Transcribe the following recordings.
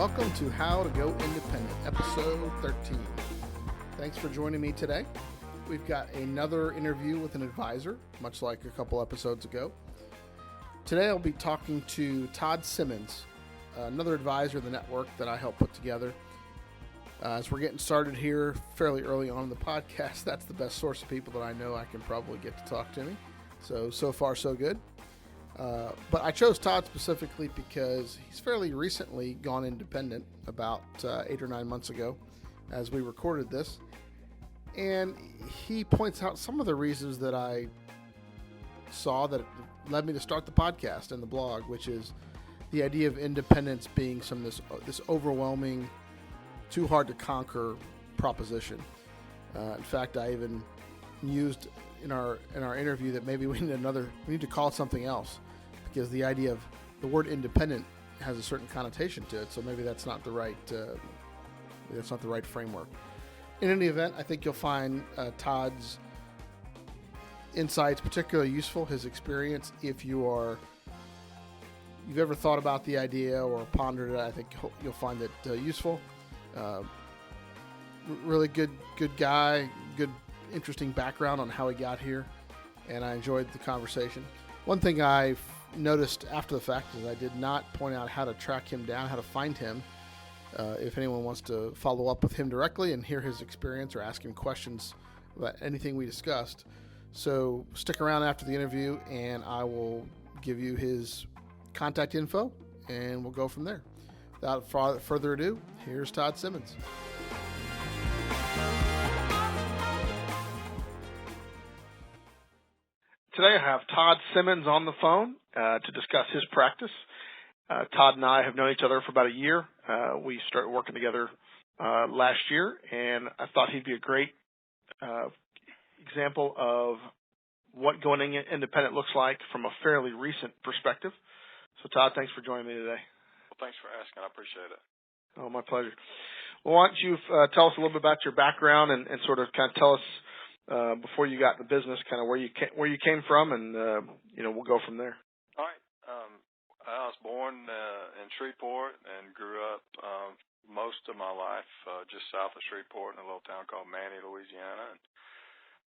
Welcome to How to Go Independent, episode 13. Thanks for joining me today. We've got another interview with an advisor, much like a couple episodes ago. Today I'll be talking to Todd Simmons, another advisor of the network that I helped put together. As we're getting started here fairly early on in the podcast, that's the best source of people that I know I can probably get to talk to me. So far, so good. But I chose Todd specifically because he's fairly recently gone independent, about 8 or 9 months ago as we recorded this. And he points out some of the reasons that I saw that led me to start the podcast and the blog, which is the idea of independence being this overwhelming, too hard to conquer proposition. In fact, I even used in our interview that maybe we need to call it something else, because the idea of the word independent has a certain connotation to it. So maybe that's not the right framework. In any event, I think you'll find Todd's insights particularly useful. His experience, if you've ever thought about the idea or pondered it, I think you'll find it useful. Really good guy, good, interesting background on how he got here, and I enjoyed the conversation. One thing I noticed after the fact is I did not point out how to track him down, how to find him. If anyone wants to follow up with him directly and hear his experience or ask him questions about anything we discussed. So stick around after the interview and I will give you his contact info and we'll go from there. Without further ado, here's Todd Simmons. Today I have Todd Simmons on the phone to discuss his practice. Todd and I have known each other for about a year. We started working together last year, and I thought he'd be a great example of what going independent looks like from a fairly recent perspective. So, Todd, thanks for joining me today. Well, thanks for asking. I appreciate it. Oh, my pleasure. Well, why don't you tell us a little bit about your background and sort of kind of tell us before you got in the business, kind of where you came from, and we'll go from there. All right. I was born in Shreveport and grew up most of my life just south of Shreveport in a little town called Manny, Louisiana. And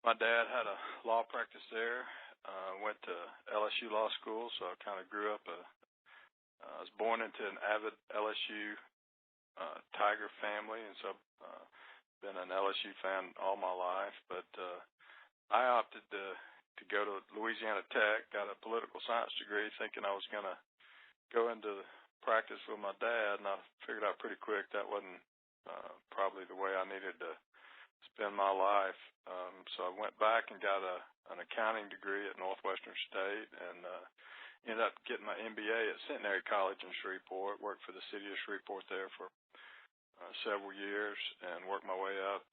my dad had a law practice there. Went to LSU Law School, so I kind of grew up. I was born into an avid LSU Tiger family, and so been an LSU fan all my life. But I opted to go to Louisiana Tech, got a political science degree, thinking I was going to go into practice with my dad, and I figured out pretty quick that wasn't probably the way I needed to spend my life. So I went back and got an accounting degree at Northwestern State, and ended up getting my MBA at Centenary College in Shreveport, worked for the city of Shreveport there for several years, and worked my way up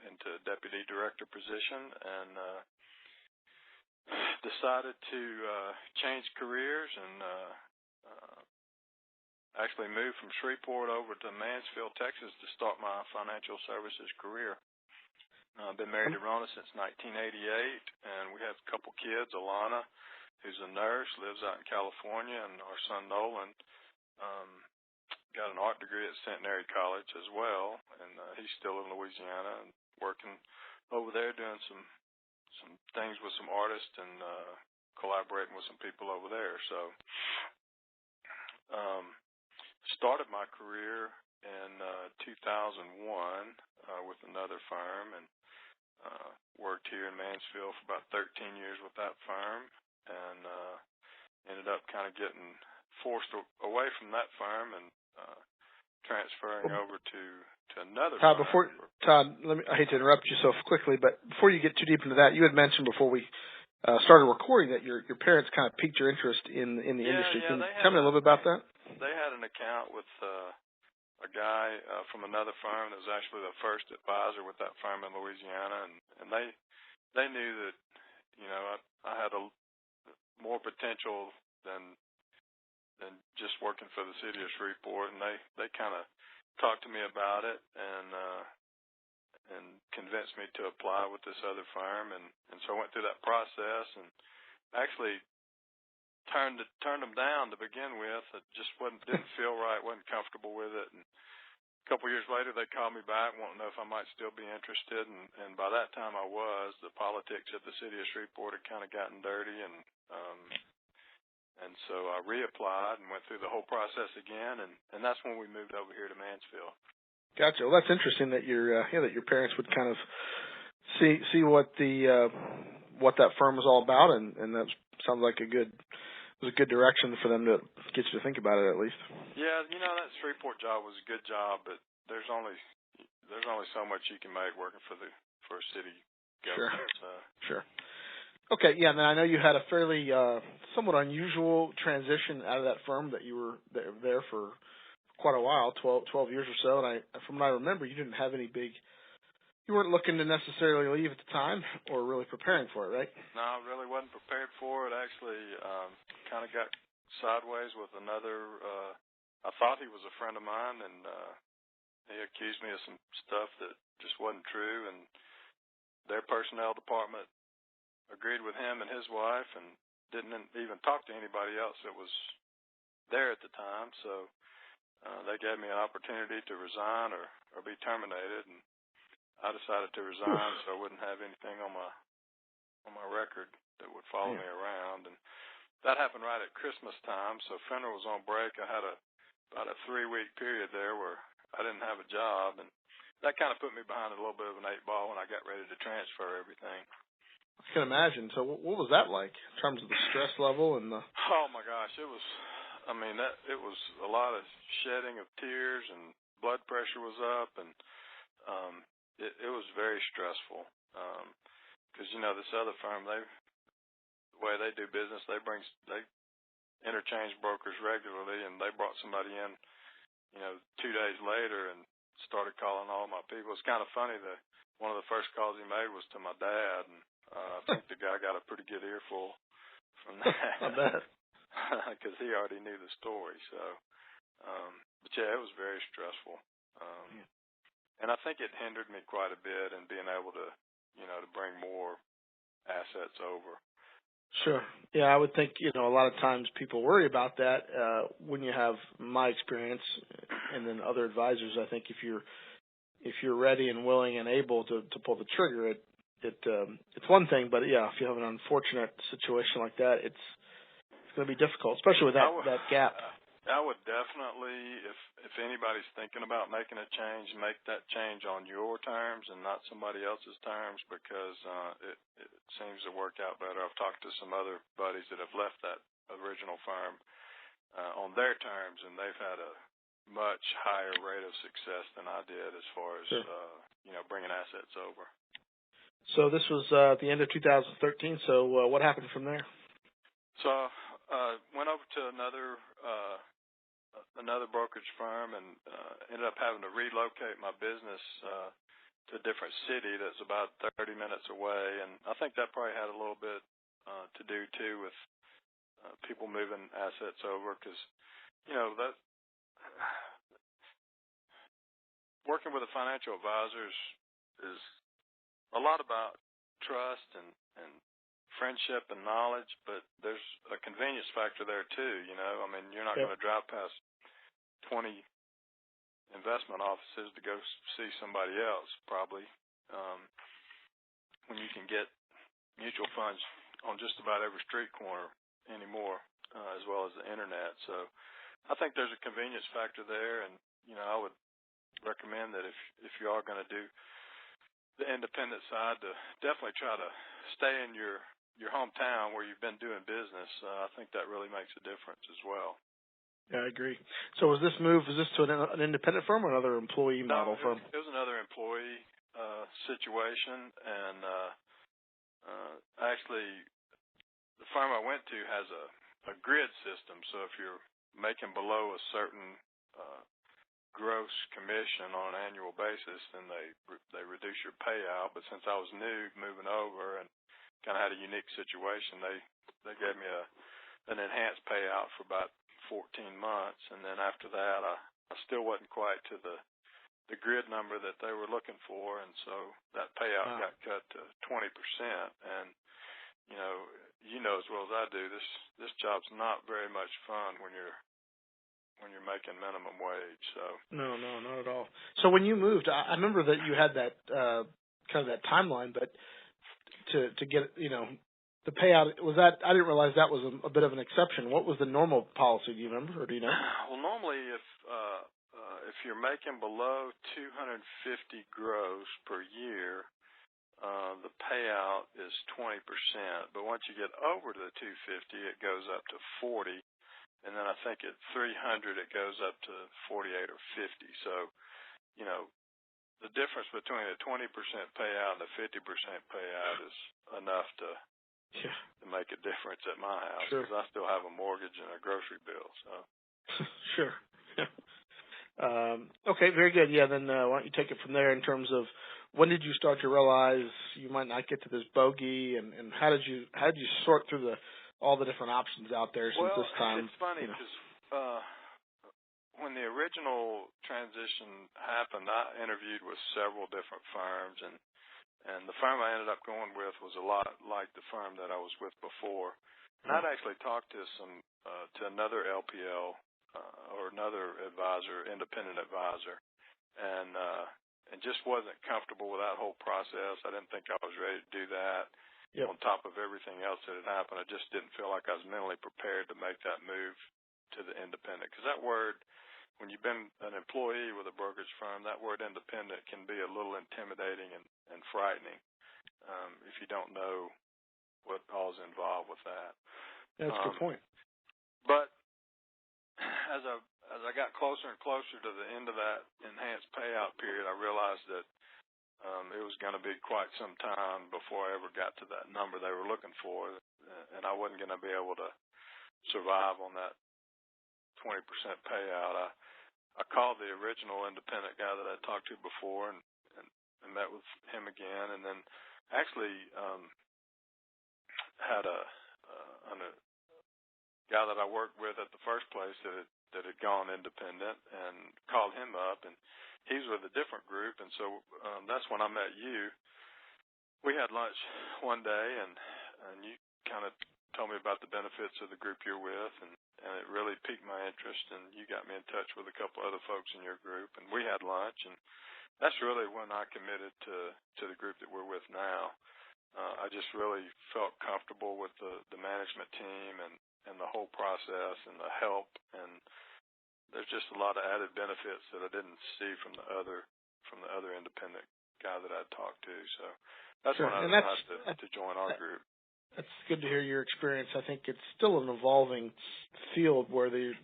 into a deputy director position, and decided to change careers and actually moved from Shreveport over to Mansfield, Texas to start my financial services career. I've been married to Rona since 1988, and we have a couple kids. Alana, who's a nurse, lives out in California, and our son Nolan got an art degree at Centenary College as well, and he's still in Louisiana and working over there doing some things with some artists and collaborating with some people over there. So started my career in 2001 with another firm, and worked here in Mansfield for about 13 years with that firm, and ended up kind of getting forced away from that firm and transferring over to another Todd, firm. I hate to interrupt you so quickly, but before you get too deep into that, you had mentioned before we started recording that your parents kind of piqued your interest in the industry. Can you tell me a little bit about that? They had an account with a guy from another firm that was actually the first advisor with that firm in Louisiana, and they knew that I had more potential than just working for the city of Shreveport, and they kind of talked to me about it and convinced me to apply with this other firm, and so I went through that process, and actually turned them down to begin with. It just didn't feel right, wasn't comfortable with it. And a couple years later, they called me back, wanting to know if I might still be interested. And by that time, I was. The politics at the city of Shreveport had kind of gotten dirty, and so I reapplied and went through the whole process again, and that's when we moved over here to Mansfield. Gotcha. Well, that's interesting that that your parents would kind of see what what that firm was all about, and that sounds like it was a good direction for them to get you to think about it at least. Yeah, that Shreveport job was a good job, but there's only so much you can make working for a city government. Sure. Okay, yeah, and then I know you had a fairly somewhat unusual transition out of that firm that you were there for quite a while, 12 years or so, and from what I remember, you didn't have you weren't looking to necessarily leave at the time or really preparing for it, right? No, I really wasn't prepared for it. Actually, kind of got sideways with another, I thought he was a friend of mine, and he accused me of some stuff that just wasn't true, and their personnel department agreed with him and his wife and didn't even talk to anybody else that was there at the time. So they gave me an opportunity to resign or be terminated, and I decided to resign so I wouldn't have anything on my record that would follow me around. And that happened right at Christmas time, so Fenner was on break. I had about a 3-week period there where I didn't have a job, and that kind of put me behind a little bit of an 8-ball when I got ready to transfer everything. I can imagine. So what was that like in terms of the stress level and the... Oh, my gosh. It was a lot of shedding of tears, and blood pressure was up, and it was very stressful. Because, this other firm, the way they do business, they interchange brokers regularly, and they brought somebody in, 2 days later and started calling all my people. It's kind of funny that one of the first calls he made was to my dad, and I think the guy got a pretty good earful from that. I bet. Because he already knew the story. So, but yeah, it was very stressful. And I think it hindered me quite a bit in being able to, to bring more assets over. Sure. Yeah, I would think, a lot of times people worry about that when you have my experience and then other advisors. I think if you're ready and willing and able to pull the trigger, it's one thing, but yeah, if you have an unfortunate situation like that, it's going to be difficult, especially with that gap. I would definitely, if anybody's thinking about making a change, make that change on your terms and not somebody else's terms, because it seems to work out better. I've talked to some other buddies that have left that original firm on their terms, and they've had a much higher rate of success than I did as far as bringing assets over. So this was at the end of 2013. So what happened from there? So went over to another brokerage firm and ended up having to relocate my business to a different city that's about 30 minutes away. And I think that probably had a little bit to do too with people moving assets over, because that working with a financial advisor is a lot about trust and friendship and knowledge, but there's a convenience factor there too. You're not going to drive past 20 investment offices to go see somebody else, probably, when you can get mutual funds on just about every street corner anymore, as well as the internet. So I think there's a convenience factor there, and I would recommend that if you are going to do the independent side, to definitely try to stay in your hometown where you've been doing business. I think that really makes a difference as well. Yeah, I agree. So was this to an independent firm or another employee model firm? It was another employee situation, and actually the firm I went to has a grid system. So if you're making below a certain gross commission on an annual basis, then they reduce your payout. But since I was new moving over and kind of had a unique situation, they gave me an enhanced payout for about 14 months, and then after that I still wasn't quite to the grid number that they were looking for, and so that payout got cut to 20%. And you know as well as I do, this job's not very much fun when you're making minimum wage. So No, not at all. So when you moved, I remember that you had that kind of that timeline, but to get, you know, the payout, was that, I didn't realize that was a bit of an exception. What was the normal policy? Do you remember, or do you know? well, normally if you're making below 250 gross per year, the payout is 20%. But once you get over to the 250, it goes up to 40. And then I think at 300, it goes up to 48 or 50. So, you know, the difference between a 20% payout and a 50% payout is enough to make a difference at my house, because I still have a mortgage and a grocery bill. So, sure. Okay, very good. Yeah, then why don't you take it from there in terms of when did you start to realize you might not get to this bogey, and how did you sort through all the different options out there since this time? Well, it's funny because when the original transition happened, I interviewed with several different firms, and the firm I ended up going with was a lot like the firm that I was with before. And I'd actually talked to another LPL or another advisor, independent advisor, and just wasn't comfortable with that whole process. I didn't think I was ready to do that. Yep. On top of everything else that had happened, I just didn't feel like I was mentally prepared to make that move to the independent. Because that word, when you've been an employee with a brokerage firm, that word independent can be a little intimidating and frightening if you don't know what all's involved with that. That's a good point. But as I got closer and closer to the end of that enhanced payout period, I realized that it was going to be quite some time before I ever got to that number they were looking for, and I wasn't going to be able to survive on that 20% payout. I called the original independent guy that I talked to before and met with him again, and then actually had a guy that I worked with at the first place that had gone independent, and called him up, and he's with a different group, and so that's when I met you. We had lunch one day, and you kind of told me about the benefits of the group you're with, and it really piqued my interest, and you got me in touch with a couple other folks in your group, and we had lunch, and that's really when I committed to the group that we're with now. I just really felt comfortable with the management team and the whole process and the help, and there's just a lot of added benefits that I didn't see from the other independent guy that I talked to. So that's when I decided to join our group. That's good to hear your experience. I think it's still an evolving field where the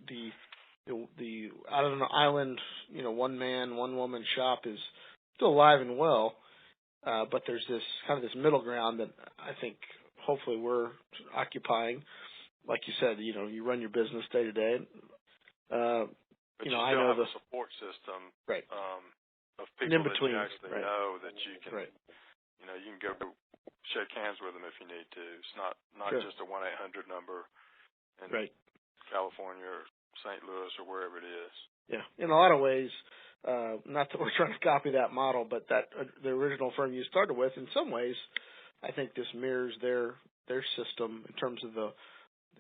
out on an island, you know, one man, one woman shop is still alive and well, but there's this kind of this middle ground that I think hopefully we're occupying. Like you said, you know, you run your business day to day. But you know, I know the support system, right, of people that you actually know that you can, you know, you can go shake hands with them if you need to. It's not just a 1-800 number in California or St. Louis or wherever it is. Yeah, in a lot of ways, not that we're trying to copy that model, but that the original firm you started with, in some ways, I think this mirrors their system in terms of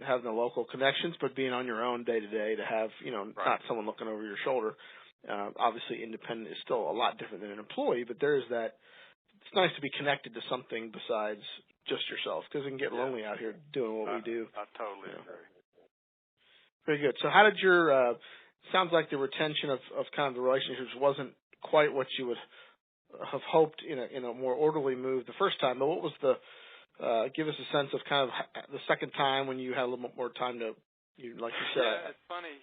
having the local connections, but being on your own day to day to have, you know, not someone looking over your shoulder. Obviously, independent is still a lot different than an employee, but there is that. It's nice to be connected to something besides just yourself, because it can get lonely out here doing what we do. I totally agree. Very good. So how did your sounds like the retention of kind of the relationships wasn't quite what you would have hoped in a more orderly move the first time, but what was the give us a sense of kind of the second time when you had a little bit more time to, like you said. Yeah, it's funny.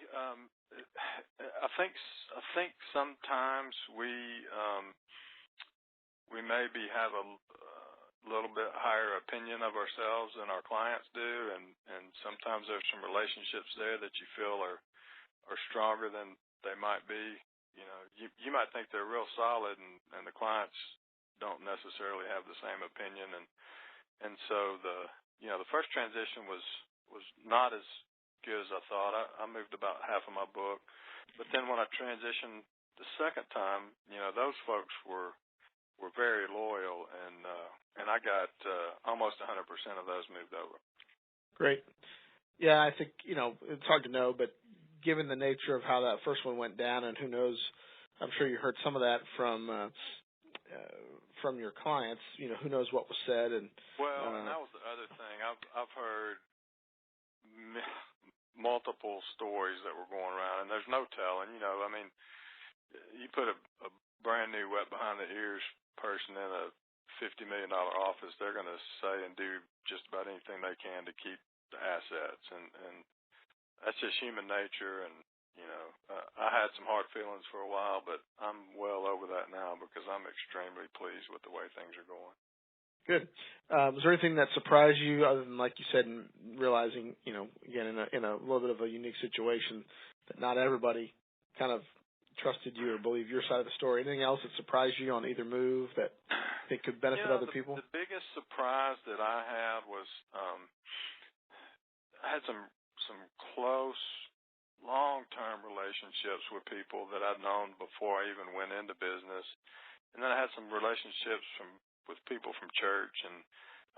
I think sometimes we maybe have a little bit higher opinion of ourselves than our clients do, and sometimes there's some relationships there that you feel are stronger than they might be. You know, you might think they're real solid, and the clients don't necessarily have the same opinion, and so the first transition was not as good as I thought. I moved about half of my book, but then when I transitioned the second time, you know, those folks were very loyal, and I got almost 100% of those moved over. Great. Yeah, I think, it's hard to know, but given the nature of how that first one went down, and who knows, I'm sure you heard some of that from your clients, who knows what was said. And and that was the other thing. I've heard multiple stories that were going around, and there's no telling. You put a brand new wet behind the ears person in a $50 million office, they're going to say and do just about anything they can to keep the assets, and that's just human nature. And I had some hard feelings for a while, but I'm well over that now because I'm extremely pleased with the way things are going. Good. Was there anything that surprised you, other than, like you said, realizing, again, in a little bit of a unique situation, that not everybody kind of trusted you or believed your side of the story? Anything else that surprised you on either move that you think could benefit other people? The biggest surprise that I had was I had some close, long-term relationships with people that I'd known before I even went into business, and then I had some relationships with people from church, and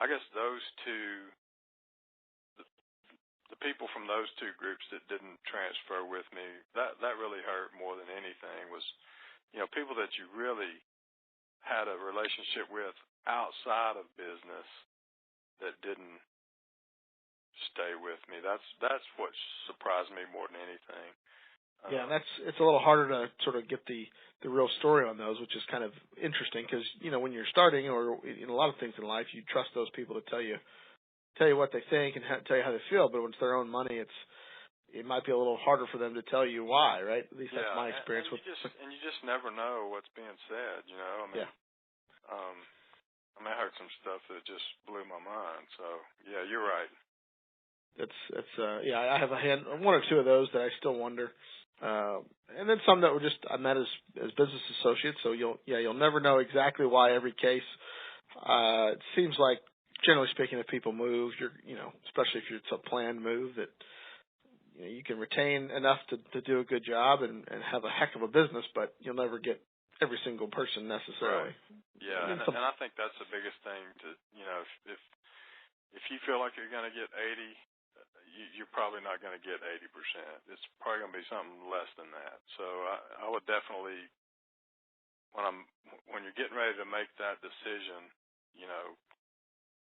I guess those two, the people from those two groups that didn't transfer with me, that really hurt more than anything. Was people that you really had a relationship with outside of business that didn't stay with me. That's what surprised me more than anything. Yeah, it's a little harder to sort of get the real story on those, which is kind of interesting because when you're starting, or in a lot of things in life, you trust those people to tell you what they think and tell you how they feel. But when it's their own money, it might be a little harder for them to tell you why, right? At least that's my experience. And you just never know what's being said. I heard some stuff that just blew my mind. So yeah, you're right. I have one or two of those that I still wonder. And then some that were just I met as business associates, so you'll never know exactly why every case. It seems like, generally speaking, if people move, especially if it's a planned move, that you can retain enough to do a good job and have a heck of a business, but you'll never get every single person necessarily. Right. Yeah, and I think that's the biggest thing. If you feel like you're going to get 80. You're probably not going to get 80%. It's probably going to be something less than that. So I would definitely, when you're getting ready to make that decision,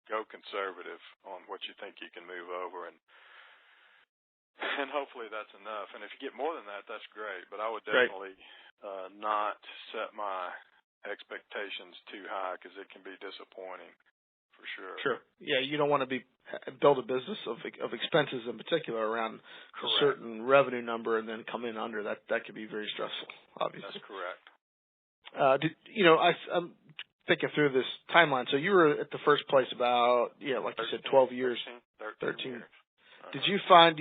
go conservative on what you think you can move over, and hopefully that's enough. And if you get more than that, that's great. But I would definitely not set my expectations too high because it can be disappointing. For sure. Sure. Yeah, you don't want to build a business of expenses in particular around a certain revenue number and then come in under that. That could be very stressful, obviously. That's correct. I'm thinking through this timeline. So you were at the first place about, like 13, you said, 12 years. 13 years. Do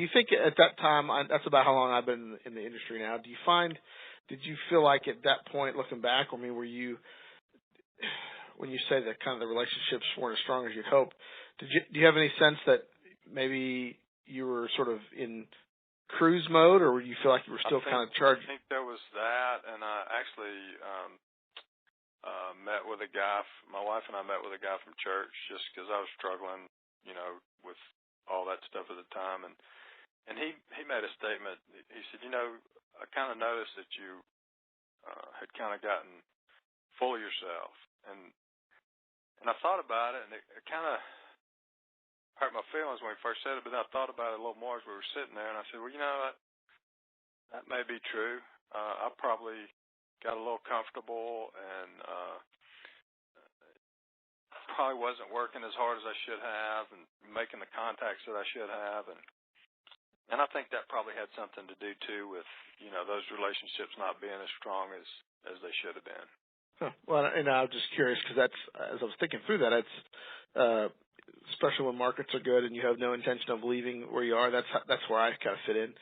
you think at that time, that's about how long I've been in the industry now, did you feel like at that point, looking back, were you, when you say that kind of the relationships weren't as strong as you'd hoped, do you have any sense that maybe you were sort of in cruise mode, or you feel like you were still kind of charged? I think there was that, and I actually met with a guy. My wife and I met with a guy from church just because I was struggling, with all that stuff at the time, and he made a statement. He said, I kind of noticed that you had kind of gotten full of yourself, and I thought about it, and it kind of hurt my feelings when he first said it, but then I thought about it a little more as we were sitting there, and I said, well, that may be true. I probably got a little comfortable and probably wasn't working as hard as I should have and making the contacts that I should have, and I think that probably had something to do, too, with, those relationships not being as strong as they should have been. Huh. Well, and I'm just curious because that's, as I was thinking through that, it's especially when markets are good and you have no intention of leaving where you are. That's where I kind of fit in.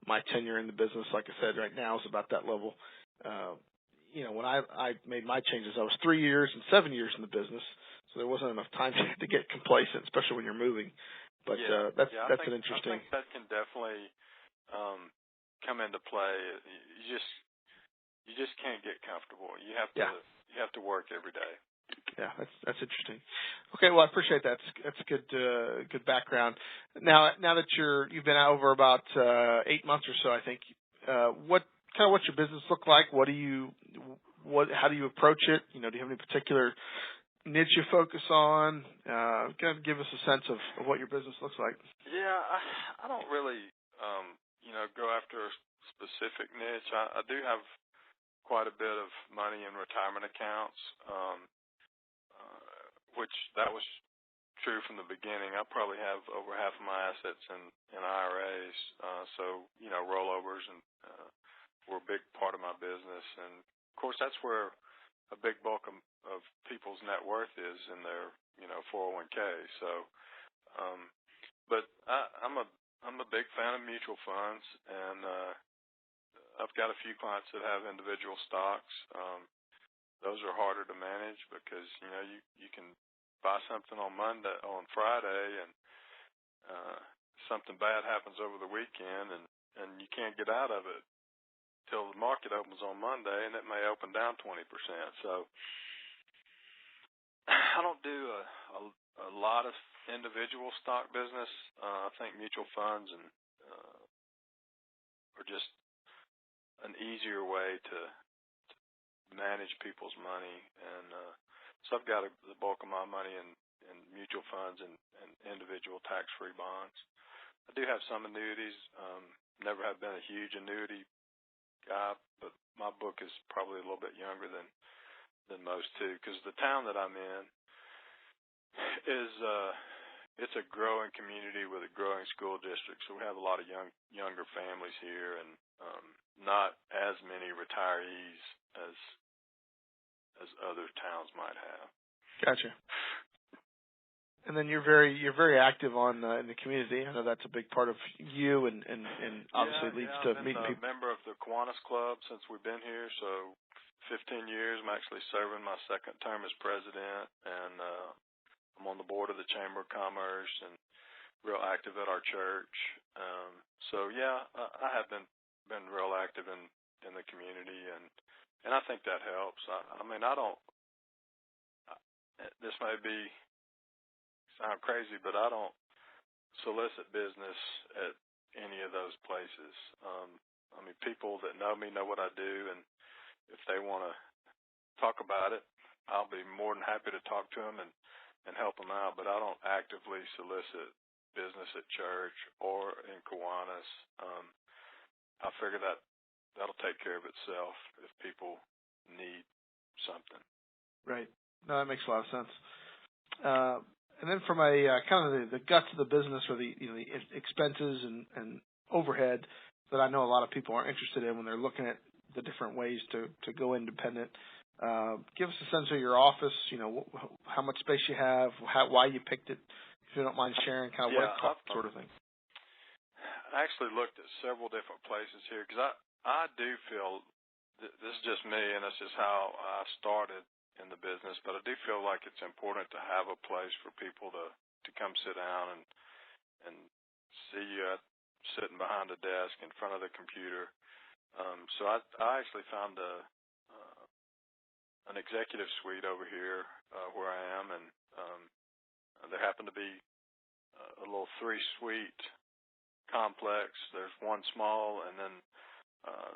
My tenure in the business, like I said, right now is about that level. When I made my changes, I was 3 years and 7 years in the business, so there wasn't enough time to get complacent, especially when you're moving. But that's an interesting. I think that can definitely come into play. You just can't get comfortable. You have to work every day. Yeah, that's interesting. Okay, well, I appreciate that. That's good background. Now that you've been out over about 8 months or so, I think. What's your business look like? How do you approach it? Do you have any particular niche you focus on? Kind of give us a sense of what your business looks like. Yeah, I don't really go after a specific niche. I do have quite a bit of money in retirement accounts, which that was true from the beginning. I probably have over half of my assets in IRAs, so rollovers and were a big part of my business. And of course, that's where a big bulk of people's net worth is in their 401k. So, but I'm a big fan of mutual funds, and I've got a few clients that have individual stocks. Those are harder to manage because you can buy something on Friday, and something bad happens over the weekend, and you can't get out of it till the market opens on Monday, and it may open down 20%. So I don't do a lot of individual stock business. I think mutual funds are just an easier way to manage people's money, and so I've got the bulk of my money in mutual funds and individual tax-free bonds. I do have some annuities. Never have been a huge annuity guy, but my book is probably a little bit younger than most too, because the town that I'm in is it's a growing community with a growing school district, so we have a lot of younger families here, and not as many retirees as other towns might have. Gotcha. And then you're very active in the community. I know that's a big part of you, and obviously leads to meeting people. I've been a member of the Kiwanis Club since we've been here, so 15 years. I'm actually serving my second term as president, and I'm on the board of the Chamber of Commerce and real active at our church. So yeah, I have been real active in the community, and I think that helps. I mean, this may sound crazy, but I don't solicit business at any of those places. I mean, people that know me know what I do, and if they want to talk about it, I'll be more than happy to talk to them and help them out, but I don't actively solicit business at church or in Kiwanis. I figure that'll take care of itself if people need something. Right. No, that makes a lot of sense. And then from a kind of the guts of the business, or the expenses and overhead that I know a lot of people are interested in when they're looking at the different ways to go independent. Give us a sense of your office. How much space you have, why you picked it. If you don't mind sharing, kind of what it costs, sort of thing. I actually looked at several different places here because I do feel this is just me, and that's just how I started in the business. But I do feel like it's important to have a place for people to come sit down and see you sitting behind a desk in front of the computer. So I actually found an executive suite over here where I am, and there happened to be a little 3-suite complex. There's one small, and then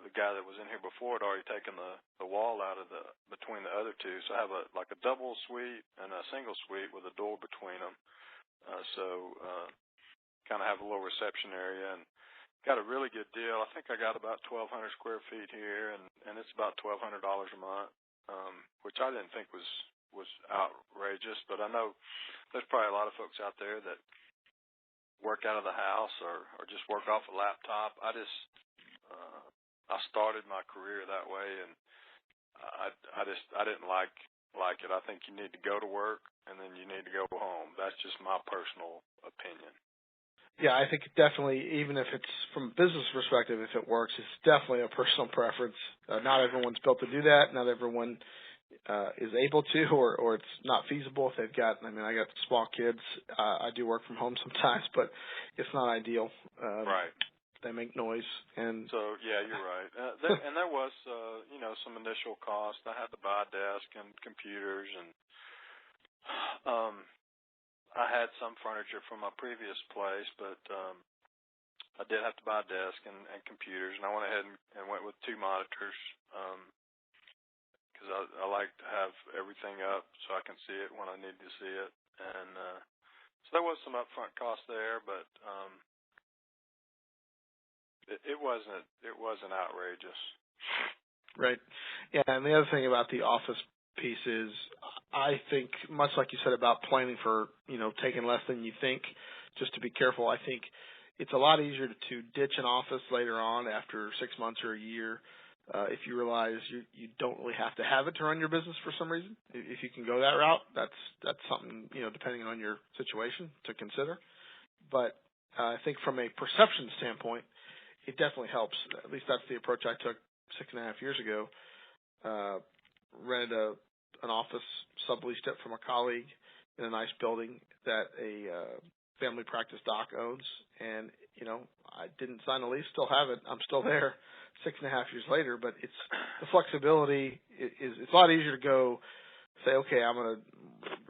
the guy that was in here before had already taken the wall out of between the other two. So I have a double suite and a single suite with a door between them. So kind of have a little reception area, and got a really good deal. I think I got about 1,200 square feet here, and it's about $1,200 a month, which I didn't think was outrageous. But I know there's probably a lot of folks out there that work out of the house or just work off a laptop. I started my career that way, and I didn't like it. I think you need to go to work and then you need to go home. That's just my personal opinion. Yeah, I think definitely, even if it's from a business perspective, if it works, it's definitely a personal preference. Not everyone's built to do that. Not everyone is able to, or it's not feasible if they've got, I got small kids. I do work from home sometimes, but it's not ideal. Right. They make noise. And so, yeah, you're right. And there was, some initial cost. I had to buy a desk and computers and I had some furniture from my previous place, but I did have to buy a desk and computers, and I went ahead and went with 2 monitors because I like to have everything up so I can see it when I need to see it. And so there was some upfront cost there, but it wasn't outrageous. Right. Yeah, and the other thing about the office piece is, I think, much like you said about planning for, taking less than you think, just to be careful, I think it's a lot easier to ditch an office later on after 6 months or a year if you realize you don't really have to have it to run your business for some reason. If you can go that route, that's something, depending on your situation, to consider. But I think from a perception standpoint, it definitely helps. At least that's the approach I took 6.5 years ago. Rented an office, subleased it from a colleague in a nice building that a family practice doc owns, and I didn't sign a lease, still have it. I'm still there 6.5 years later, but it's the flexibility it's a lot easier to go say, okay, I'm going to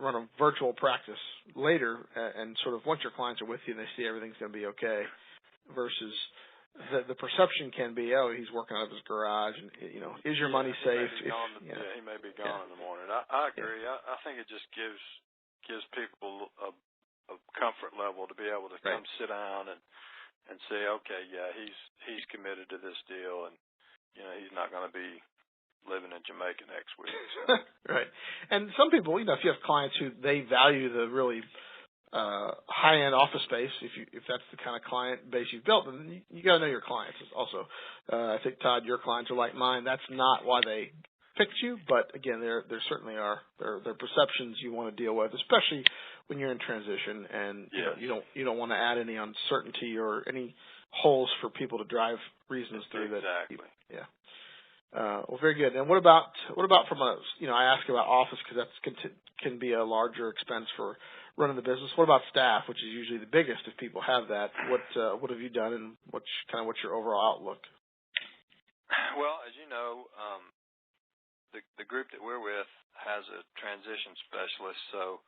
run a virtual practice later, and sort of once your clients are with you and they see everything's going to be okay, versus the perception can be, oh, he's working out of his garage, and is your money safe? He may be gone in the morning. I agree. Yeah. I think it just gives people a comfort level to be able to come sit down and say, okay, yeah, he's committed to this deal, and he's not going to be living in Jamaica next week. So. Right. And some people, if you have clients who they value the really high-end office space, if that's the kind of client base you've built, then you got to know your clients also. I think, Todd, your clients are like mine. That's not why they picked you, but again, there certainly are there perceptions you want to deal with, especially when you're in transition, and you don't want to add any uncertainty or any holes for people to drive reasons through. Exactly. Well, very good. And what about from a I ask about office because that can be a larger expense for running the business. What about staff, which is usually the biggest if people have that? What have you done, and what's your overall outlook? Well, as you know, the group that we're with has a transition specialist, so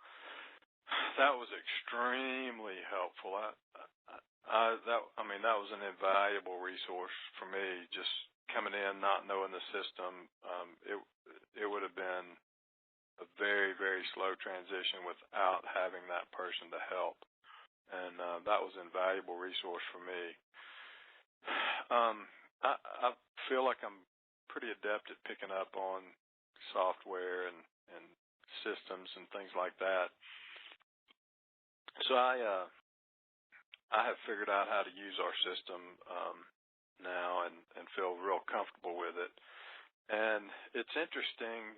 that was extremely helpful. That was an invaluable resource for me. Just coming in, not knowing the system, it would have been a very, very slow transition without having that person to help, and that was an invaluable resource for me. I feel like I'm pretty adept at picking up on software and systems and things like that. So I have figured out how to use our system now and feel real comfortable with it. And it's interesting,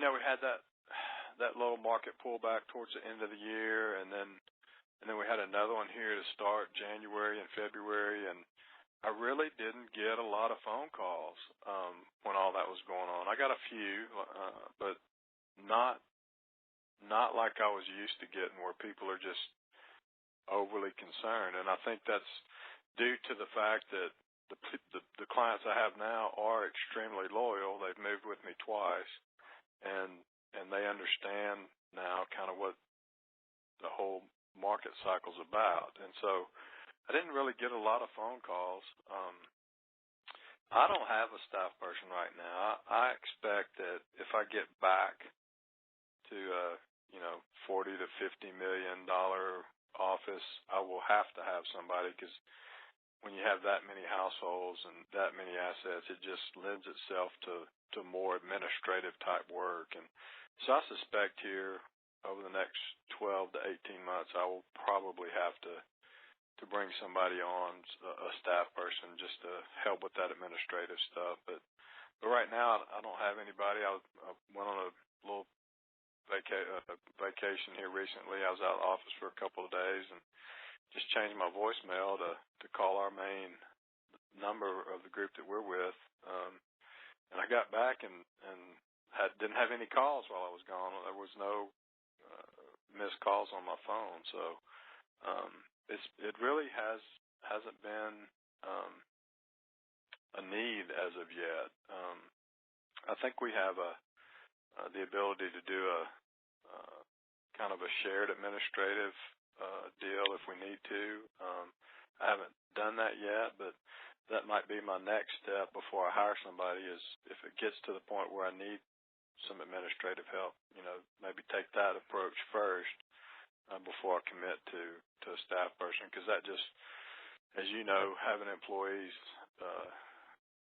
we had that little market pullback towards the end of the year, and then we had another one here to start January and February, and I really didn't get a lot of phone calls when all that was going on. I got a few, but not like I was used to getting, where people are just overly concerned. And I think that's due to the fact that the clients I have now are extremely loyal. They've moved with me twice, and they understand now kind of what the whole market cycle's about. And so I didn't really get a lot of phone calls. I don't have a staff person right now. I expect that if I get back to $40 to $50 million office, I will have to have somebody, because when you have that many households and that many assets, it just lends itself to more administrative type work. And so I suspect here over the next 12 to 18 months, I will probably have to bring somebody on, a staff person, just to help with that administrative stuff. But right now, I don't have anybody. I went on a little vacation here recently. I was out of the office for a couple of days and just changed my voicemail to call our main number of the group that we're with. And I got back and didn't have any calls while I was gone. There was no missed calls on my phone. So it really hasn't been a need as of yet. I think we have a the ability to do a kind of a shared administrative deal if we need to. I haven't done that yet, but that might be my next step before I hire somebody, is if it gets to the point where I need some administrative help, maybe take that approach first before I commit to a staff person, because that just, as you know, having employees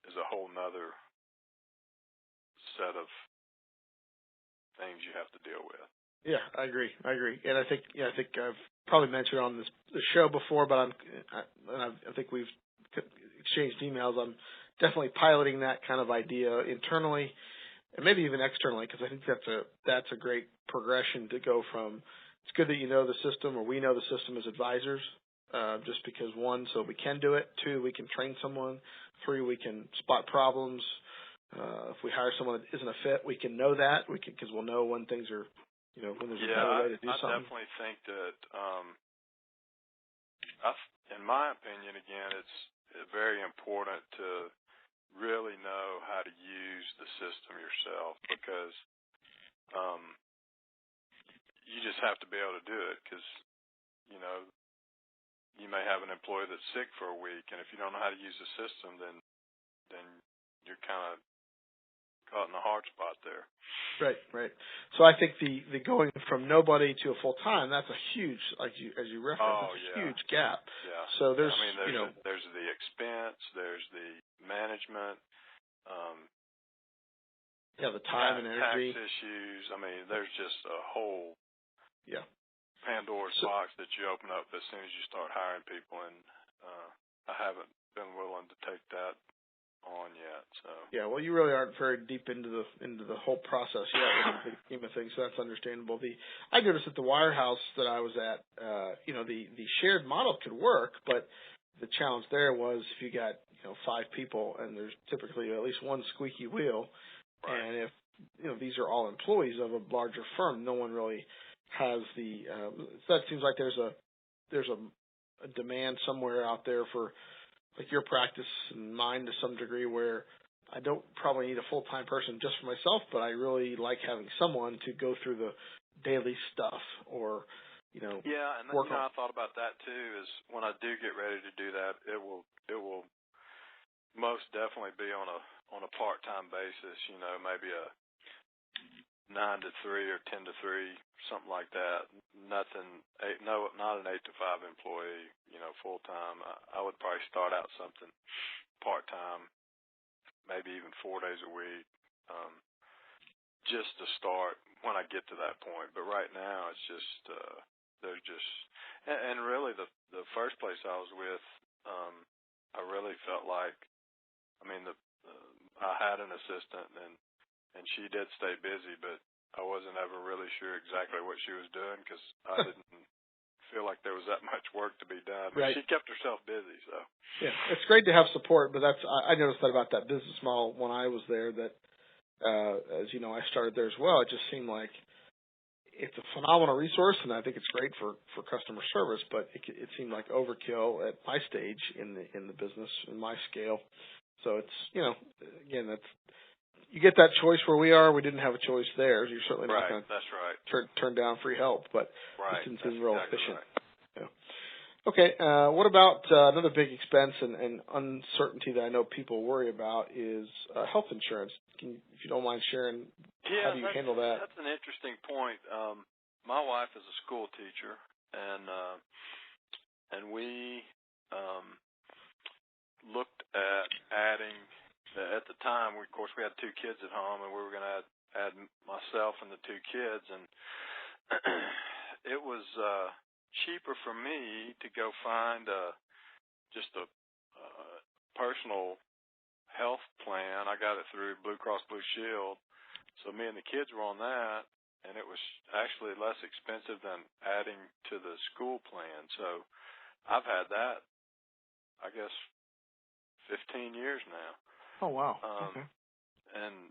is a whole nother set of things you have to deal with. Yeah, I agree. And I think I've probably mentioned on the show before, but I think we've exchanged emails. I'm definitely piloting that kind of idea internally and maybe even externally, because I think that's a great progression to go from. It's good that you know the system, or we know the system as advisors, just because, one, so we can do it. Two, we can train someone. Three, we can spot problems. If we hire someone that isn't a fit, we can know that. Because we'll know when things are, when there's a better way to do something. I definitely think that, in my opinion, again, it's very important to really know how to use the system yourself, because you just have to be able to do it, because, you may have an employee that's sick for a week, and if you don't know how to use the system, then you're kind of caught in a hard spot there. Right. So I think the going from nobody to a full time, that's a huge, as you referenced, huge gap. Yeah. So there's there's the expense, there's the management, the time and energy, tax issues. I mean, there's just a whole Pandora's box that you open up as soon as you start hiring people, and I haven't been willing to take that on yet. So well, you really aren't very deep into the whole process yet in the big scheme of things, so that's understandable. I noticed at the wirehouse that I was at, the shared model could work, but the challenge there was if you got 5 people and there's typically at least one squeaky wheel, right. And if these are all employees of a larger firm, no one really has the. That seems like there's a demand somewhere out there for, like, your practice and mine to some degree, where I don't probably need a full-time person just for myself, but I really like having someone to go through the daily stuff, or Yeah, and work on. I thought about that too. Is when I do get ready to do that, it will most definitely be on a part-time basis. Maybe a 9 to 3 or 10 to 3, something like that. Not an 8 to 5 employee, full time. I would probably start out something part-time, maybe even 4 days a week, just to start when I get to that point. But right now, it's just they're just, and really the first place I was with, I really felt like, I had an assistant, and she did stay busy, but I wasn't ever really sure exactly what she was doing, because I didn't feel like there was that much work to be done. But Right. She kept herself busy, so. Yeah, it's great to have support, but I noticed that about that business model when I was there, that as you know, I started there as well. It just seemed like it's a phenomenal resource, and I think it's great for customer service, but it seemed like overkill at my stage in the business, in my scale. So it's, again, that's, you get that choice where we are. We didn't have a choice there. You're certainly not going to turn down free help, but it didn't seem real efficient. Right. Yeah. Okay. What about another big expense and uncertainty that I know people worry about is health insurance. If you don't mind sharing, how do you handle that? That's an interesting point. My wife is a school teacher, and we looked at adding. At the time, of course, we had 2 kids at home, and we were going to add myself and the 2 kids, and it was cheaper for me to go find just a personal health plan. I got it through Blue Cross Blue Shield, so me and the kids were on that, and it was actually less expensive than adding to the school plan. So I've had that, I guess, 15 years now. Oh, wow. Okay. And,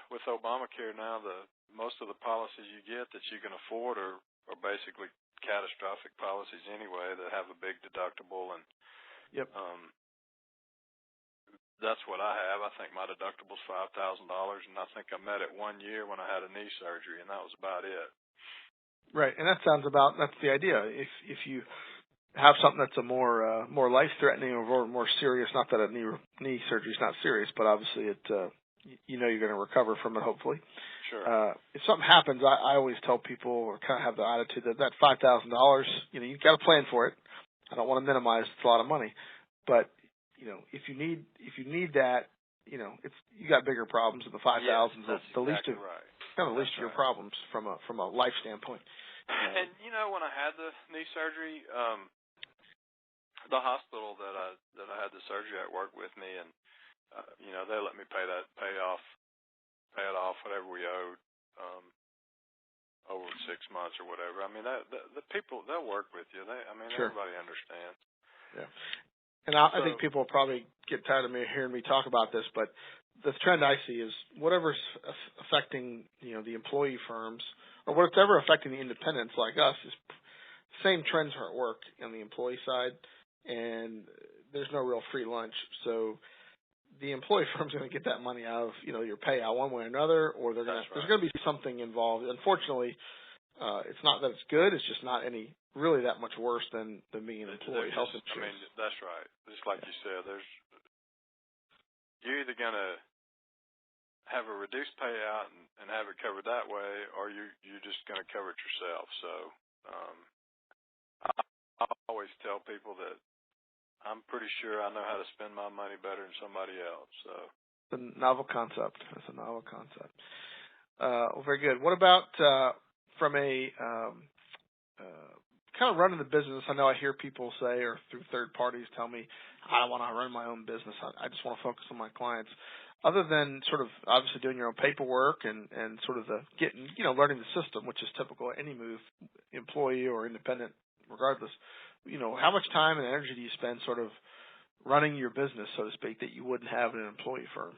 with Obamacare now, most of the policies you get that you can afford are basically catastrophic policies anyway that have a big deductible, and yep. that's what I have. I think my deductible's $5,000, and I think I met it 1 year when I had a knee surgery, and that was about it. Right, and that's the idea. If you have something that's a more life-threatening or more serious, not that a knee surgery is not serious, but obviously you're going to recover from it, hopefully. Sure. If something happens, I always tell people, or kind of have the attitude that $5,000, you've got to plan for it. I don't want to minimize it's a lot of money, but if you need that, you got bigger problems than the 5,000. Yes, the least exactly of right. kind of the least of your problems from a life standpoint. And when I had the knee surgery, the hospital that I had the surgery at worked with me, and they let me pay it off whatever we owed over 6 months or whatever. I mean, the people, they'll work with you. Sure. Everybody understands. Yeah. And I think people will probably get tired of me hearing me talk about this, but the trend I see is whatever's affecting, the employee firms, or whatever affecting the independents like us, is same trends are at work on the employee side, and there's no real free lunch. So the employee firm's going to get that money out of, your payout one way or another, or there's going to be something involved. Unfortunately, it's not that it's good, it's just not really that much worse than being an employee. Health insurance. I mean, that's right. Just like you said, you're either going to have a reduced payout and have it covered that way, or you're just going to cover it yourself. So I always tell people that I'm pretty sure I know how to spend my money better than somebody else. So it's a novel concept. That's a novel concept. Well, very good. What about from a kind of running the business? I know I hear people say, or through third parties tell me, I don't want to run my own business. I just want to focus on my clients. Other than sort of obviously doing your own paperwork and sort of learning the system, which is typical at any move, employee or independent, regardless, how much time and energy do you spend sort of running your business, so to speak, that you wouldn't have in an employee firm?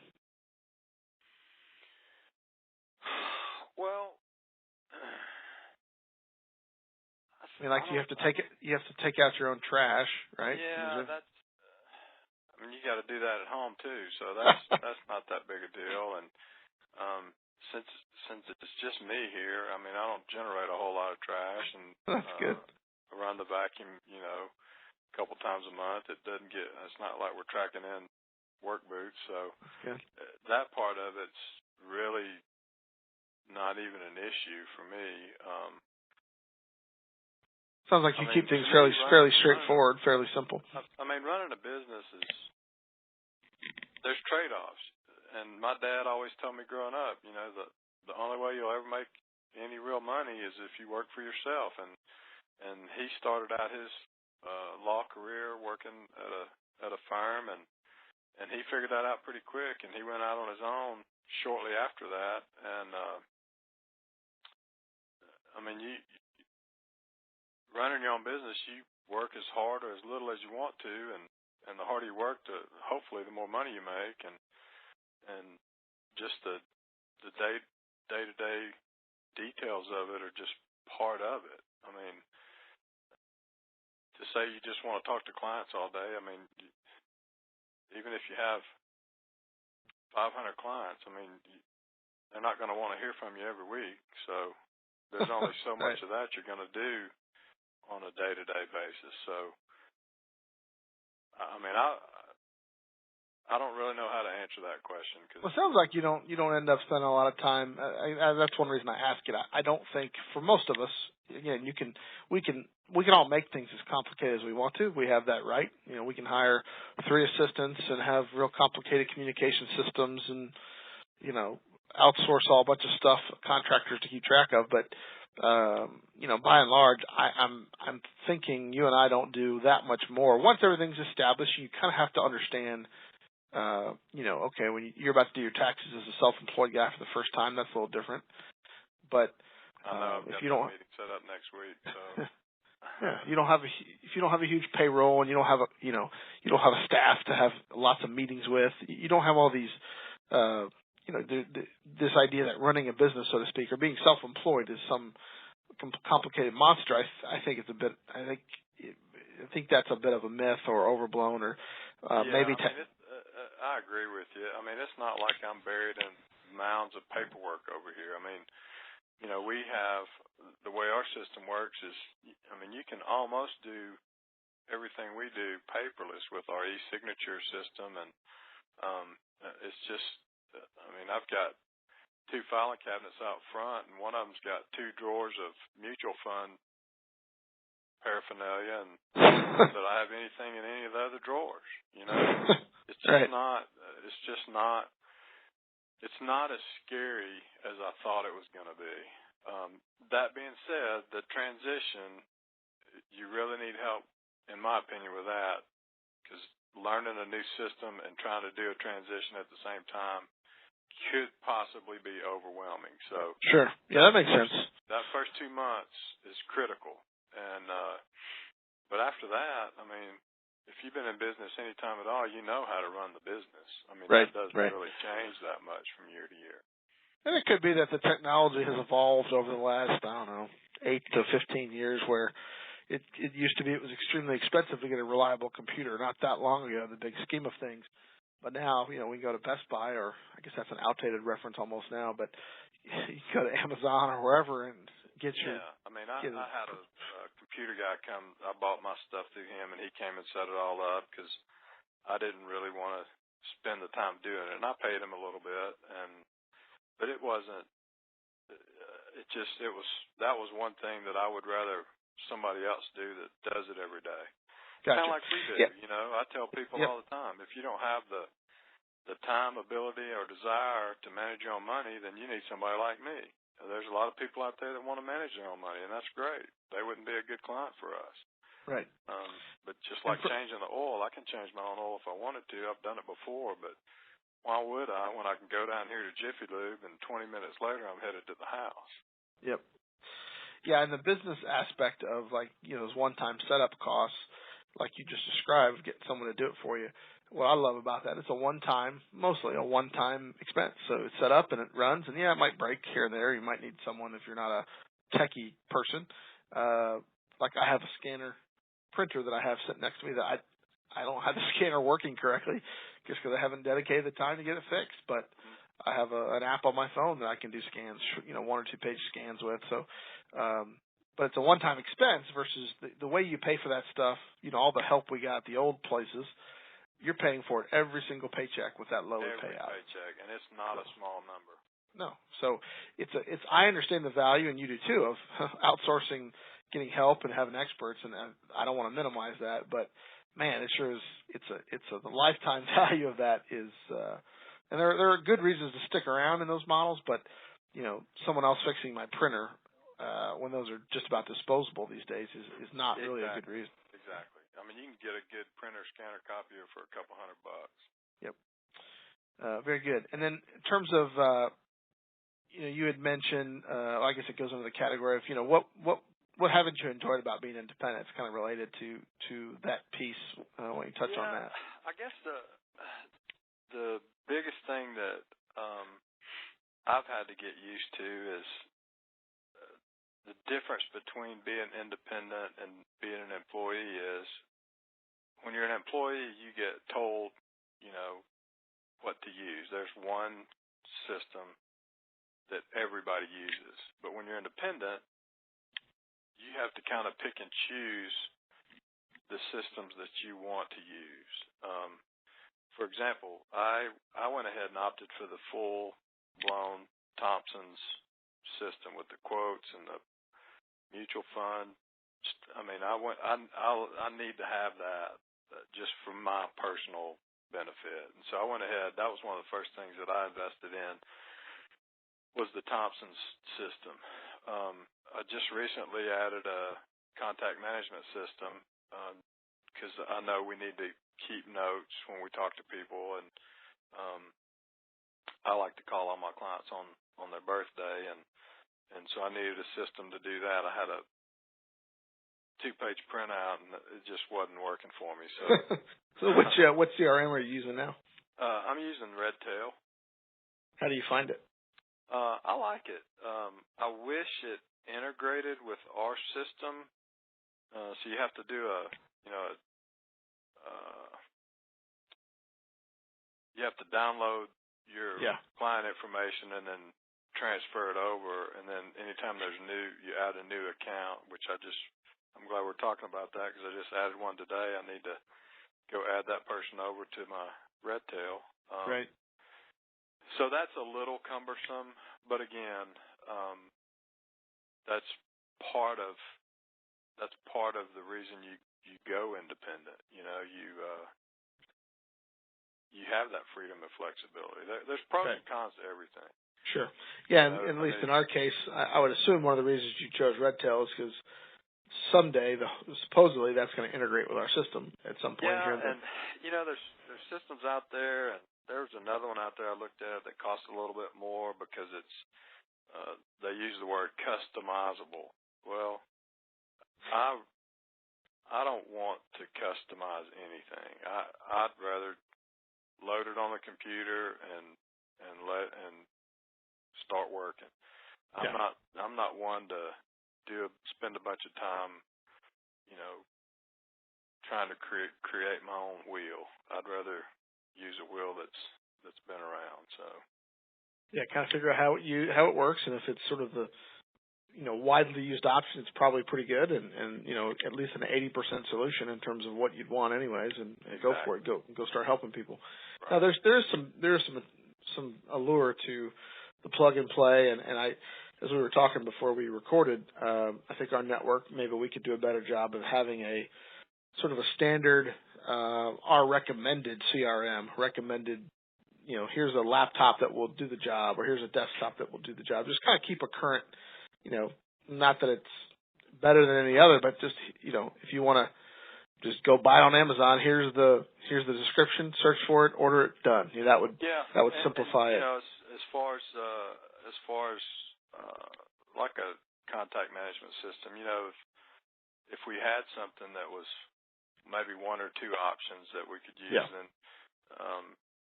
Well, you have to take out your own trash, right? Yeah, you got to do that at home too. So that's not that big a deal. And since it's just me here, I don't generate a whole lot of trash, and that's good. I run the vacuum, a couple times a month. It's not like we're tracking in work boots. So that part of it's really not even an issue for me. Sounds like you keep things fairly straightforward, fairly simple. Running a business there's trade-offs. And my dad always told me growing up, the only way you'll ever make any real money is if you work for yourself. And he started out his law career working at a firm, and he figured that out pretty quick, and he went out on his own shortly after that. And you running your own business, you work as hard or as little as you want to, and the harder you work, hopefully the more money you make, and just the day-to-day details of it are just part of it. To say you just want to talk to clients all day, even if you have 500 clients, they're not going to want to hear from you every week. So there's only so much of that you're going to do on a day-to-day basis. So I don't really know how to answer that question. Well, it sounds like you don't end up spending a lot of time. That's one reason I ask it. I don't think for most of us, again, we can all make things as complicated as we want to. We have that right. We can hire 3 assistants and have real complicated communication systems and outsource all a bunch of stuff, contractors to keep track of. But by and large, I'm thinking you and I don't do that much more. Once everything's established, you kind of have to understand, okay, when you're about to do your taxes as a self-employed guy for the first time, that's a little different. But I know I've got a meeting set up next week, so yeah, if you don't have a huge payroll and you don't have a staff to have lots of meetings with, you don't have all these. This idea that running a business, so to speak, or being self-employed is some complicated monster. I think it's a bit. I think that's a bit of a myth or overblown, or maybe. I I agree with you. I mean, it's not like I'm buried in mounds of paperwork over here. I mean, we have, the way our system works is, you can almost do everything we do paperless with our e-signature system, and it's just, I've got 2 filing cabinets out front, and one of them's got 2 drawers of mutual fund paraphernalia, and that I have anything in any of the other drawers. It's just right. It's not as scary as I thought it was going to be. That being said, the transition, you really need help, in my opinion, with that, because learning a new system and trying to do a transition at the same time could possibly be overwhelming. So sure, yeah, that makes sense. That first 2 months is critical, and but after that, if you've been in business any time at all, you know how to run the business. Right, that doesn't really change that much from year to year. And it could be that the technology has evolved over the last, 8 to 15 years, where it used to be it was extremely expensive to get a reliable computer not that long ago in the big scheme of things. But now, we can go to Best Buy, or I guess that's an outdated reference almost now, but you can go to Amazon or wherever and get your... Yeah, I had a computer guy come. I bought my stuff through him, and he came and set it all up because I didn't really want to spend the time doing it. And I paid him a little bit, but it wasn't... that was one thing that I would rather somebody else do that does it every day. Gotcha. Kind of like we do. Yep. I tell people all the time, if you don't have the time, ability, or desire to manage your own money, then you need somebody like me. There's a lot of people out there that want to manage their own money, and that's great. They wouldn't be a good client for us. Right. But just like changing the oil, I can change my own oil if I wanted to. I've done it before, but why would I when I can go down here to Jiffy Lube and 20 minutes later I'm headed to the house? Yep. Yeah, and the business aspect of those one-time setup costs, like you just described, getting someone to do it for you. What I love about that, it's mostly a one-time expense. So it's set up and it runs, and it might break here and there. You might need someone if you're not a techie person. Like I have a scanner printer that I have sitting next to me that I don't have the scanner working correctly just because I haven't dedicated the time to get it fixed. But I have an app on my phone that I can do scans, 1 or 2 page scans with. So, but it's a one-time expense versus the way you pay for that stuff. All the help we got at the old places, you're paying for it every single paycheck with that lower payout. Every paycheck, and it's not a small number. No, so it's I understand the value, and you do too, of outsourcing, getting help, and having experts, and I don't want to minimize that, but man, it sure is. The lifetime value of that is, and there are good reasons to stick around in those models, but someone else fixing my printer when those are just about disposable these days is not really a good reason. Exactly. You can get a good printer scanner copier for a couple $100. Yep. Very good. And then in terms of, you had mentioned, I guess it goes into the category of, what haven't you enjoyed about being independent? It's kind of related to that piece. Why don't you touch on that? I guess the biggest thing that I've had to get used to is the difference between being independent and being an employee is when you're an employee, you get told, what to use. There's one system that everybody uses. But when you're independent, you have to kind of pick and choose the systems that you want to use. For example, I went ahead and opted for the full-blown Thompson's system with the quotes and the mutual fund. I need to have that just for my personal benefit. And so I went ahead. That was one of the first things that I invested in was the Thompson's system. I just recently added a contact management system because I know we need to keep notes when we talk to people, and I like to call all my clients on their birthday, and so I needed a system to do that. I had a 2-page printout, and it just wasn't working for me. So, so what CRM are you using now? I'm using Redtail. How do you find it? I like it. I wish it integrated with our system. So you have to do you have to download your client information and then transfer it over, and then anytime you add a new account, which I'm glad we're talking about that because I just added one today. I need to go add that person over to my Redtail. Right. So that's a little cumbersome, but again, that's part of the reason you go independent. You know, you have that freedom and flexibility. There's pros and cons to everything. Sure. Yeah, and at least in our case, I would assume one of the reasons you chose Redtail is because someday, supposedly, that's going to integrate with our system at some point. Yeah, and there's systems out there, and there's another one out there I looked at that costs a little bit more because it's they use the word customizable. Well, I don't want to customize anything. I'd rather load it on the computer and start working. I'm not one to spend a bunch of time, trying to create my own wheel. I'd rather use a wheel that's been around. So kind of figure out how it works, and if it's sort of the widely used option, it's probably pretty good, and at least an 80% solution in terms of what you'd want anyways, and go for it. Go start helping people. Right. Now there's some allure to the plug and play, and I, as we were talking before we recorded, I think our network, maybe we could do a better job of having a sort of a standard, our recommended CRM, here's a laptop that will do the job, or here's a desktop that will do the job. Just kind of keep a current, not that it's better than any other, but just, if you want to just go buy on Amazon, here's the description, search for it, order it, done. That would simplify it. As far as like a contact management system, if we had something that was maybe one or two options that we could use, then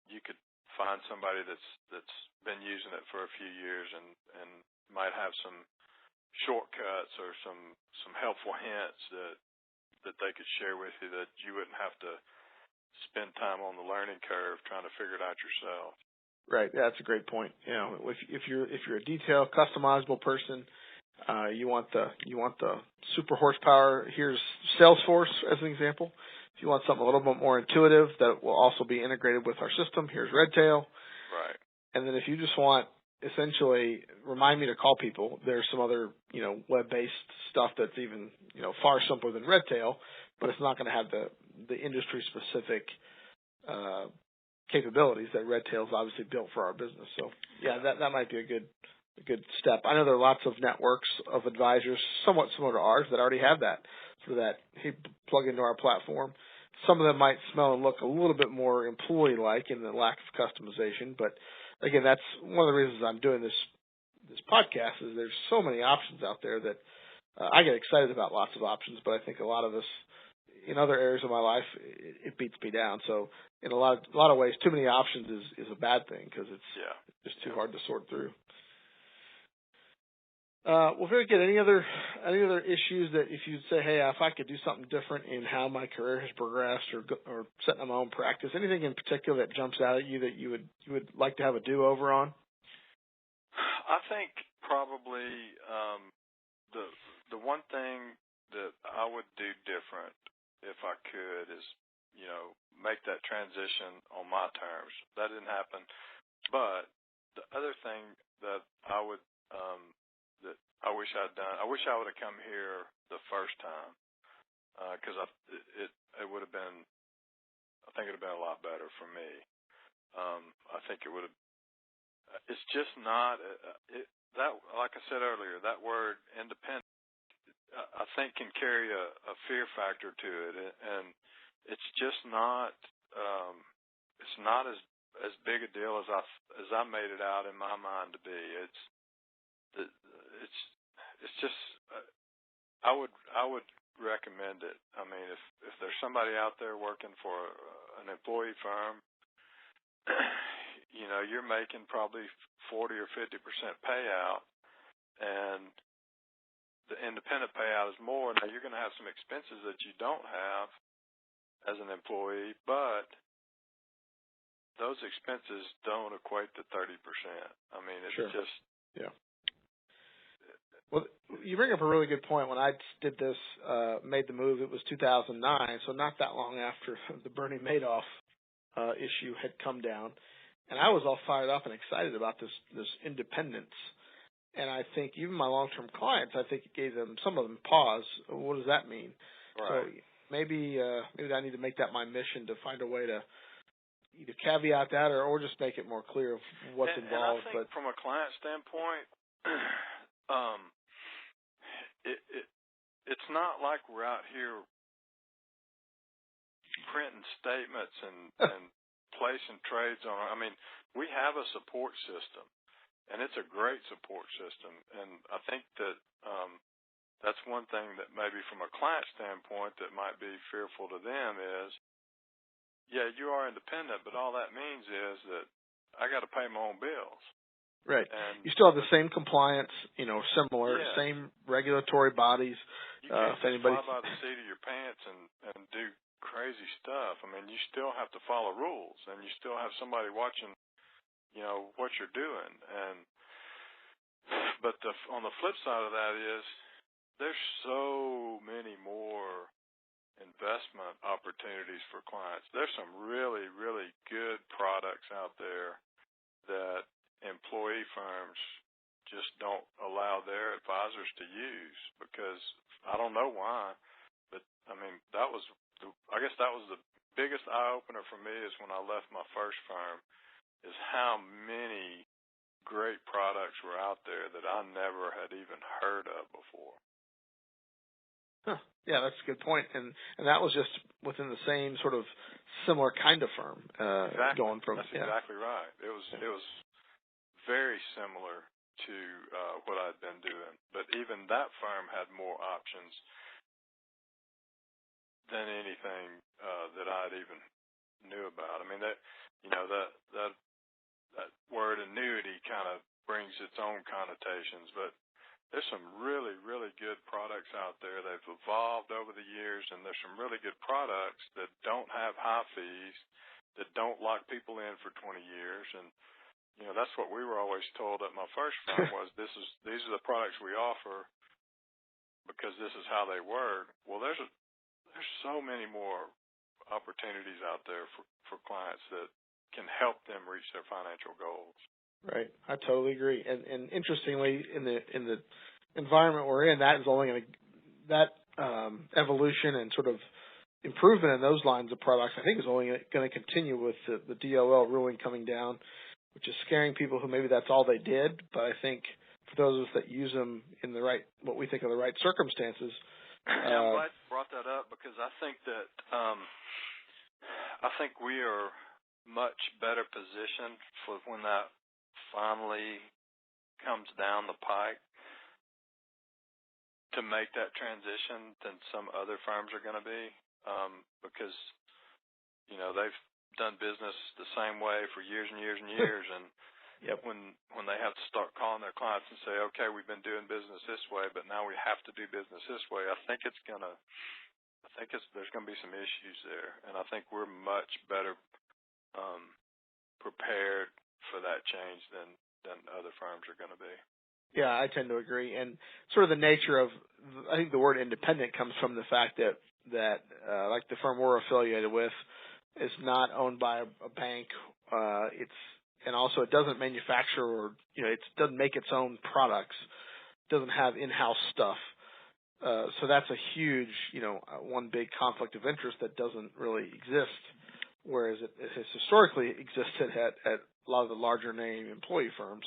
you could find somebody that's been using it for a few years and might have some shortcuts or some helpful hints that they could share with you that you wouldn't have to spend time on the learning curve trying to figure it out yourself. Right, that's a great point. If you're a detailed, customizable person, you want the super horsepower. Here's Salesforce as an example. If you want something a little bit more intuitive that will also be integrated with our system, here's Redtail. Right. And then if you just want essentially remind me to call people, there's some other web-based stuff that's even far simpler than Redtail, but it's not going to have the industry specific capabilities that Redtail's obviously built for our business. So that might be a good step. I know there are lots of networks of advisors somewhat similar to ours that already have that, so that hey, plug into our platform. Some of them might smell and look a little bit more employee-like in the lack of customization, but again, that's one of the reasons I'm doing this podcast is there's so many options out there that I get excited about lots of options, but I think a lot of us in other areas of my life, it beats me down. So in a lot of ways, too many options is a bad thing because it's just too hard to sort through. Well, very good. Any other issues that if you'd say, hey, if I could do something different in how my career has progressed or setting my own practice, anything in particular that jumps out at you that you would like to have a do-over on? I think probably the one thing that I would do different if I could is, make that transition on my terms. That didn't happen. But the other thing that I would that I wish I'd done, I wish I would have come here the first time because it would have been, I think it would have been a lot better for me. I think it would have. It's just not that. Like I said earlier, that word independent, I think, can carry a fear factor to it, and it's just not. It's not as big a deal as I made it out in my mind to be. It's just. I would recommend it. I mean, if there's somebody out there working for an employee firm, you're making probably 40 or 50% payout, and the independent payout is more. Now, you're going to have some expenses that you don't have as an employee, but those expenses don't equate to 30%. I mean, it's Sure. just. Yeah. Well, you bring up a really good point. When I did this, made the move, it was 2009, so not that long after the Bernie Madoff issue had come down, and I was all fired up and excited about this independence. And I think even my long-term clients, I think it gave them, some of them, pause. What does that mean? Right. So maybe I need to make that my mission to find a way to either caveat that or just make it more clear of what's involved. And I think from a client standpoint, it's not like we're out here printing statements and placing trades on. I mean, we have a support system, and it's a great support system. And I think that that's one thing that maybe from a client standpoint that might be fearful to them is, yeah, you are independent, but all that means is that I got to pay my own bills. Right. And you still have the same compliance, similar, yeah. Same regulatory bodies. You can't just fly by the seat of your pants and do crazy stuff. I mean, you still have to follow rules, and you still have somebody watching, what you're doing. But on the flip side of that is there's so many more investment opportunities for clients. There's some really, really good products out there that employee firms just don't allow their advisors to use because I don't know why, but I mean I guess that was the biggest eye opener for me is when I left my first firm is how many great products were out there that I never had even heard of before. Huh. Yeah, that's a good point. And that was just within the same sort of similar kind of firm. Exactly. Going from That's exactly right. It was very similar to what I'd been doing, but even that firm had more options than anything that I'd even knew about. I mean that word annuity kind of brings its own connotations, but there's some really, really good products out there. They've evolved over the years, and there's some really good products that don't have high fees, that don't lock people in for 20 years, and that's what we were always told at my first firm was these are the products we offer because this is how they work. Well, there's so many more opportunities out there for clients that can help them reach their financial goals. Right. I totally agree. And interestingly, in the environment we're in, that is only going to evolution and sort of improvement in those lines of products, I think, is only going to continue with the DOL ruling coming down, which is scaring people who maybe that's all they did. But I think for those of us that use them in the right, what we think are the right circumstances. I'm glad you brought that up because I think that we are much better positioned for when that finally comes down the pike to make that transition than some other firms are going to be because they've done business the same way for years and years and years and yep. when they have to start calling their clients and say, okay, we've been doing business this way, but now we have to do business this way, I think there's going to be some issues there, and I think we're much better prepared for that change than other firms are going to be. Yeah, I tend to agree. And sort of the nature of, I think the word independent comes from the fact that like the firm we're affiliated with is not owned by a bank. And also it doesn't manufacture or, it doesn't make its own products. It doesn't have in-house stuff. So that's a huge, one big conflict of interest that doesn't really exist, whereas it has historically existed at a lot of the larger name employee firms.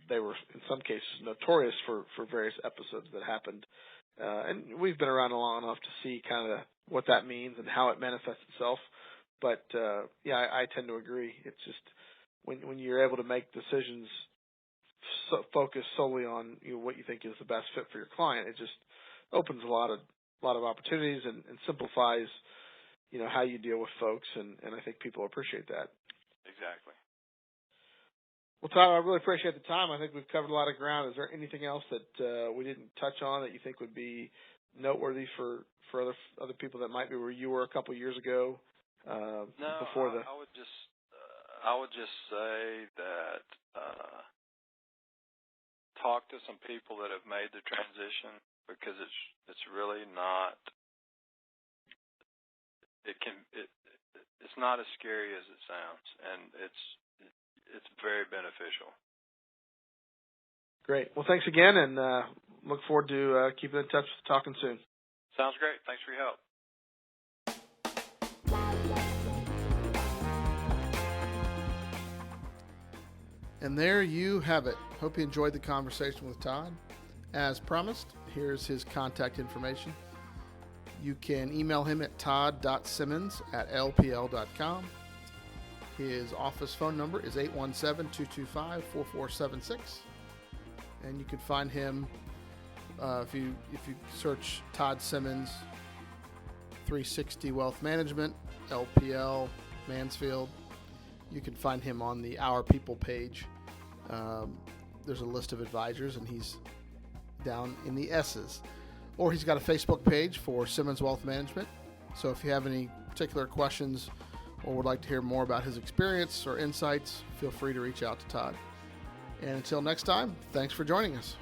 They were in some cases notorious for various episodes that happened. And we've been around long enough to see kind of what that means and how it manifests itself. But I tend to agree. It's just when you're able to make decisions focus solely on what you think is the best fit for your client, it just opens a lot of opportunities and simplifies how you deal with folks, and I think people appreciate that. Exactly. Well, Todd, I really appreciate the time. I think we've covered a lot of ground. Is there anything else that we didn't touch on that you think would be noteworthy for other people that might be where you were a couple of years ago before the? I would just say that talk to some people that have made the transition, because it's really not. It's not as scary as it sounds, and it's very beneficial. Great. Well, thanks again, and look forward to keeping in touch, talking soon. Sounds great. Thanks for your help. And there you have it. Hope you enjoyed the conversation with Todd. As promised, here's his contact information. You can email him at todd.simmons@lpl.com. His office phone number is 817-225-4476. And you can find him if you search Todd Simmons 360 Wealth Management, LPL, Mansfield. You can find him on the Our People page. There's a list of advisors, and he's down in the S's. Or he's got a Facebook page for Simmons Wealth Management. So if you have any particular questions or would like to hear more about his experience or insights, feel free to reach out to Todd. And until next time, thanks for joining us.